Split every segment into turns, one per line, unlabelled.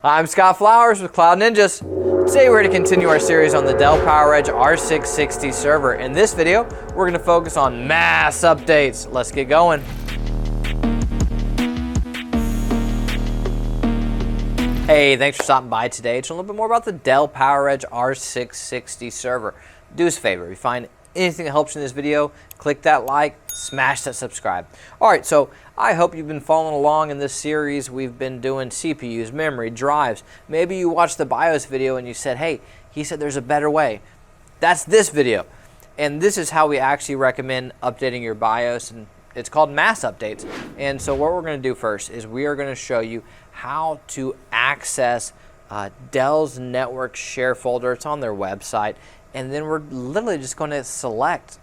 I'm Scott Flowers with Cloud Ninjas. Today we're going to continue our series on the Dell PowerEdge R660 server. In this video, we're going to focus on mass updates. Let's get going. Hey, thanks for stopping by today to learn a little bit more about the Dell PowerEdge R660 server. Do us a favor, if you find anything that helps you in this video, click that like, smash that subscribe. All right, so I hope you've been following along in this series. We've been doing CPUs, memory, drives. Maybe you watched the BIOS video and you said, hey, he said there's a better way. That's this video. And this is how we actually recommend updating your BIOS, and it's called mass updates. And so what we're going to do first is we are going to show you how to access Dell's network share folder. It's on their website. And then we're literally just going to select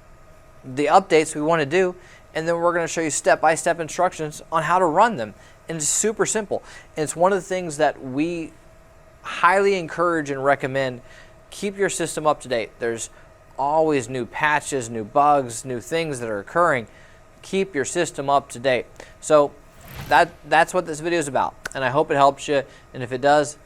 the updates we want to do, and then we're going to show you step-by-step instructions on how to run them. And it's super simple. And it's one of the things that we highly encourage and recommend. Keep your system up to date. There's always new patches, new bugs, new things that are occurring. Keep your system up to date. So that's what this video is about. And I hope it helps you. And if it does,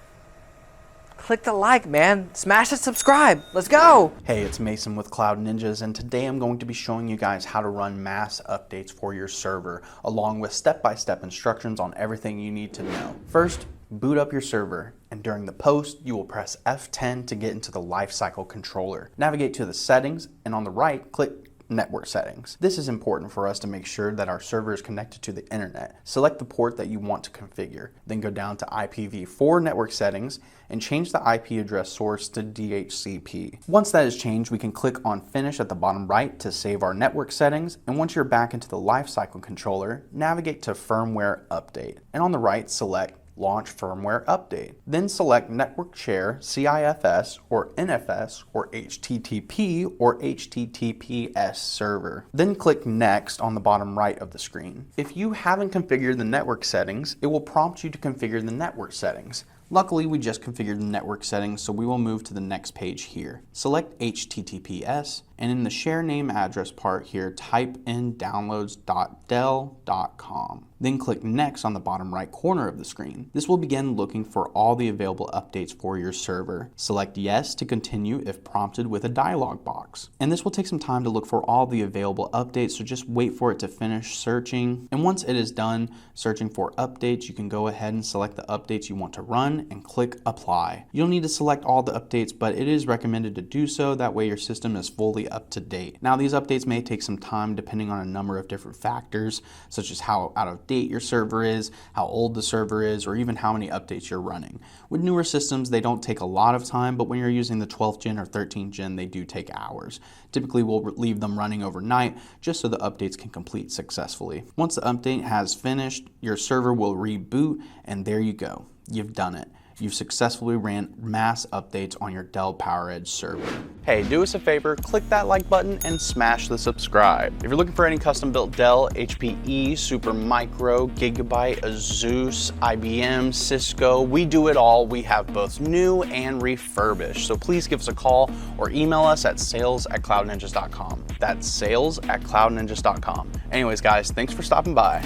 click the like, man. Smash the subscribe. Let's go.
Hey, it's Mason with Cloud Ninjas, and today I'm going to be showing you guys how to run mass updates for your server, along with step-by-step instructions on everything you need to know. First, boot up your server, and during the post, you will press F10 to get into the Lifecycle controller. Navigate to the settings, and on the right, click Network Settings. This is important for us to make sure that our server is connected to the internet. Select the port that you want to configure. Then go down to IPv4 network settings and change the IP address source to DHCP. Once that is changed, we can click on Finish at the bottom right to save our network settings. And once you're back into the Lifecycle controller, navigate to Firmware Update. And on the right, select Launch Firmware Update. Then select Network Share, CIFS, or NFS, or HTTP, or HTTPS server. Then click Next on the bottom right of the screen. If you haven't configured the network settings, it will prompt you to configure the network settings. Luckily, we just configured the network settings, so we will move to the next page here. Select HTTPS, and in the share name address part here, type in downloads.dell.com. Then click Next on the bottom right corner of the screen. This will begin looking for all the available updates for your server. Select Yes to continue if prompted with a dialog box. And this will take some time to look for all the available updates, so just wait for it to finish searching. And once it is done searching for updates, you can go ahead and select the updates you want to run and click Apply. You don't need to select all the updates, but it is recommended to do so. That way your system is fully up to date. Now, these updates may take some time depending on a number of different factors, such as how out of date your server is, how old the server is, or even how many updates you're running. With newer systems, they don't take a lot of time, but when you're using the 12th gen or 13th gen, they do take hours. Typically, we'll leave them running overnight just so the updates can complete successfully. Once the update has finished, your server will reboot, and there you go. You've done it. You've successfully ran mass updates on your Dell PowerEdge server. Hey, do us a favor, click that like button and smash the subscribe. If you're looking for any custom built Dell, HPE, Supermicro, Gigabyte, Asus, IBM, Cisco, we do it all. We have both new and refurbished. So please give us a call or email us at sales@cloudninjas.com. That's sales@cloudninjas.com. Anyways, guys, thanks for stopping by.